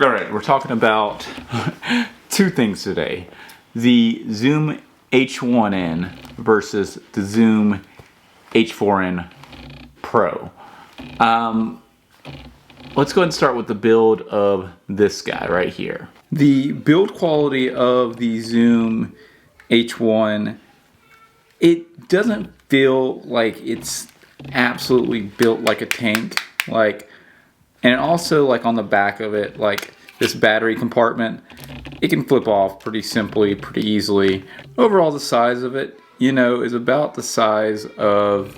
All right, we're talking about two things today. The Zoom H1n versus the Zoom H4n Pro. Let's go ahead and start with the build of this guy right here. The build quality of the Zoom H1, it doesn't feel like it's absolutely built like a tank. And also, like, on the back of it, like this battery compartment, it can flip off pretty simply, pretty easily. Overall, the size of it, is about the size of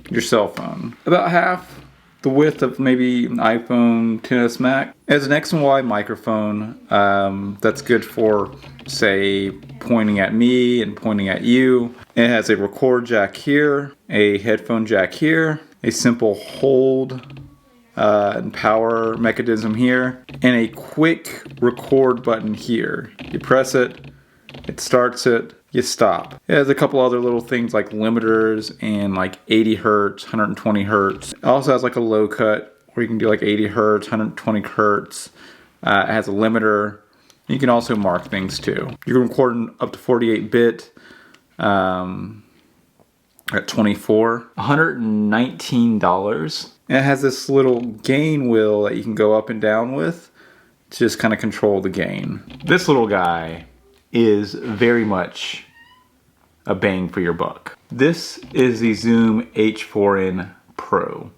your cell phone. About half the width of maybe an iPhone XS Max. It has an X and Y microphone that's good for, say, pointing at me and pointing at you. It has a record jack here, a headphone jack here, a simple hold and power mechanism here, and a quick record button here. You press it, it starts it, you stop. It has a couple other little things like limiters and like 80 hertz, 120 hertz. It also has like a low cut where you can do like 80 hertz, 120 hertz. It has a limiter. You can also mark things too. You can record up to 48-bit at 24. $119. And it has this little gain wheel that you can go up and down with to just kind of control the gain. This little guy is very much a bang for your buck. This is the Zoom H4n Pro.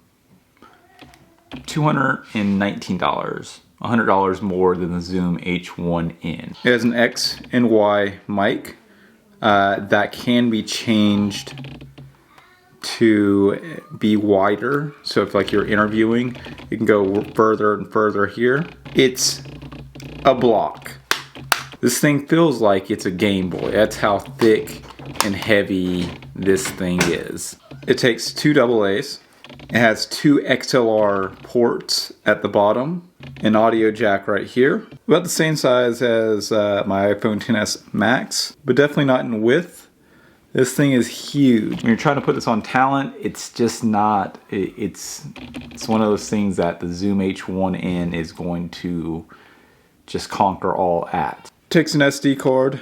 $219. $100 more than the Zoom H1n. It has an X and Y mic that can be changed to be wider. So if like you're interviewing, you can go further and further here. It's a block. This thing feels like it's a Game Boy. That's how thick and heavy this thing is. It takes two AA's. It has two XLR ports at the bottom, an audio jack right here. About the same size as my iPhone XS Max, but definitely not in width. This thing is huge. When you're trying to put this on talent, it's just not, it's one of those things that the Zoom H1n is going to just conquer all at. Takes an SD card.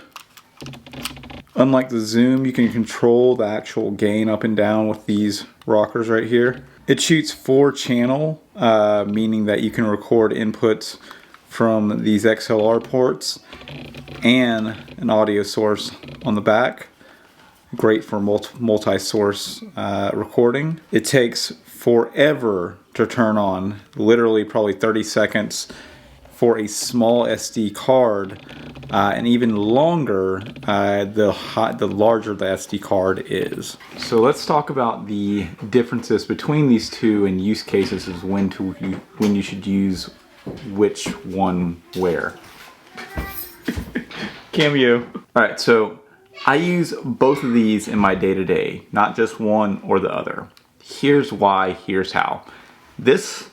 Unlike the Zoom, you can control the actual gain up and down with these rockers right here. It shoots 4-channel, meaning that you can record inputs from these XLR ports and an audio source on the back. Great for multi-source recording. It takes forever to turn on, literally probably 30 seconds for a small SD card, and even longer the larger the SD card is. So let's talk about the differences between these two and use cases as when you should use which one where. Cameo. All right, so I use both of these in my day-to-day, not just one or the other. Here's why, here's how. This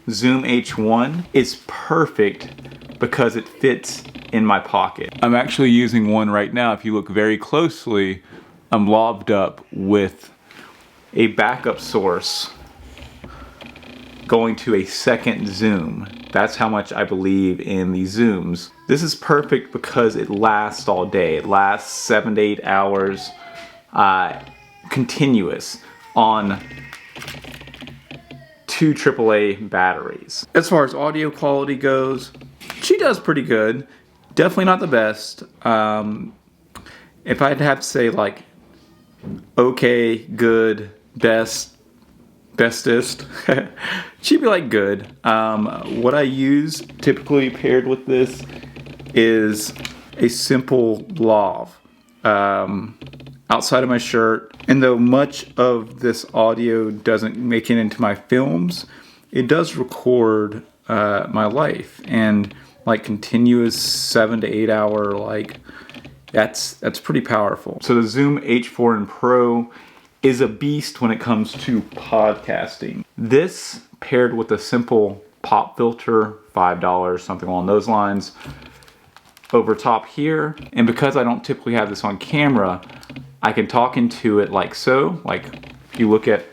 Zoom H1 is perfect because it fits in my pocket. I'm actually using one right now. If you look very closely, I'm lobbed up with a backup source going to a second Zoom. That's how much I believe in these Zooms. This is perfect because it lasts all day. It lasts 7 to 8 hours continuous on 2 AAA batteries. As far as audio quality goes, she does pretty good. Definitely not the best. If I'd have to say like okay, good, best, bestest, she'd be like good. What I use typically paired with this is a simple lav outside of my shirt. And though much of this audio doesn't make it into my films, it does record my life, and like continuous 7 to 8 hour, like that's pretty powerful. So the Zoom H4n Pro is a beast when it comes to podcasting. This paired with a simple pop filter, $5, something along those lines, over top here. And because I don't typically have this on camera, I can talk into it like so. Like if you look at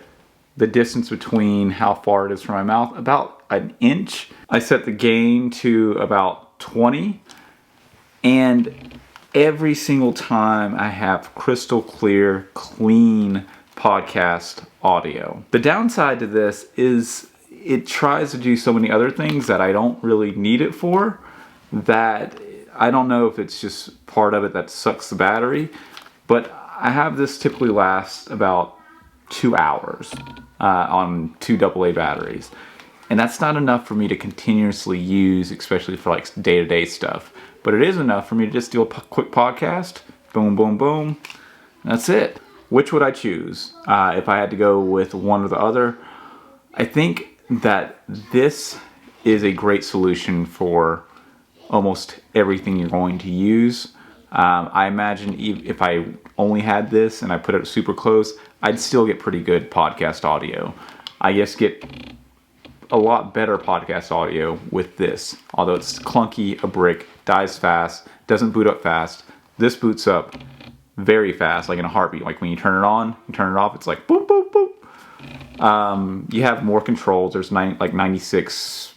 the distance between how far it is from my mouth, about an inch. I set the gain to about 20, and every single time I have crystal clear, clean podcast audio. The downside to this is it tries to do so many other things that I don't really need it for, that I don't know if it's just part of it that sucks the battery, but I have this typically last about 2 hours on 2 AA batteries. And that's not enough for me to continuously use, especially for like day-to-day stuff. But it is enough for me to just do a quick podcast. Boom, boom, boom. That's it. Which would I choose if I had to go with one or the other? I think that this is a great solution for almost everything you're going to use. I imagine if I only had this and I put it super close, I'd still get pretty good podcast audio. I just get a lot better podcast audio with this. Although it's clunky, a brick, dies fast, doesn't boot up fast. This boots up very fast, like in a heartbeat. Like when you turn it on, you turn it off, it's like boop, boop, boop. You have more controls. There's 96.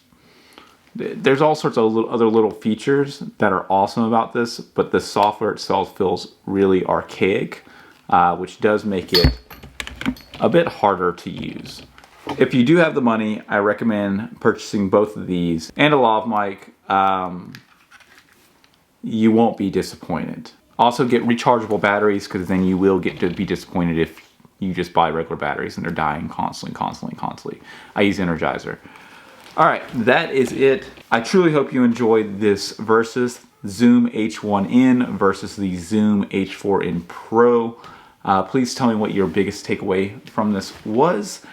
There's all sorts of other little features that are awesome about this, but the software itself feels really archaic, which does make it a bit harder to use. If you do have the money, I recommend purchasing both of these and a lav mic. You won't be disappointed. Also get rechargeable batteries, because then you will get to be disappointed if you just buy regular batteries and they're dying constantly. I use Energizer. All right, that is it. I truly hope you enjoyed this versus Zoom H1n versus the Zoom H4n Pro. Please tell me what your biggest takeaway from this was.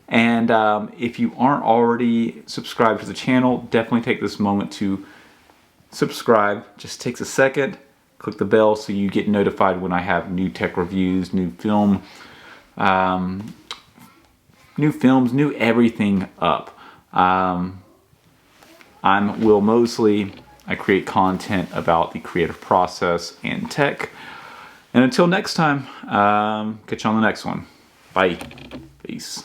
And if you aren't already subscribed to the channel, definitely take this moment to subscribe. Just takes a second. Click the bell so you get notified when I have new tech reviews, new films, new everything up. I'm Will Mosley. I create content about the creative process and tech. And until next time, catch you on the next one. Bye. Peace.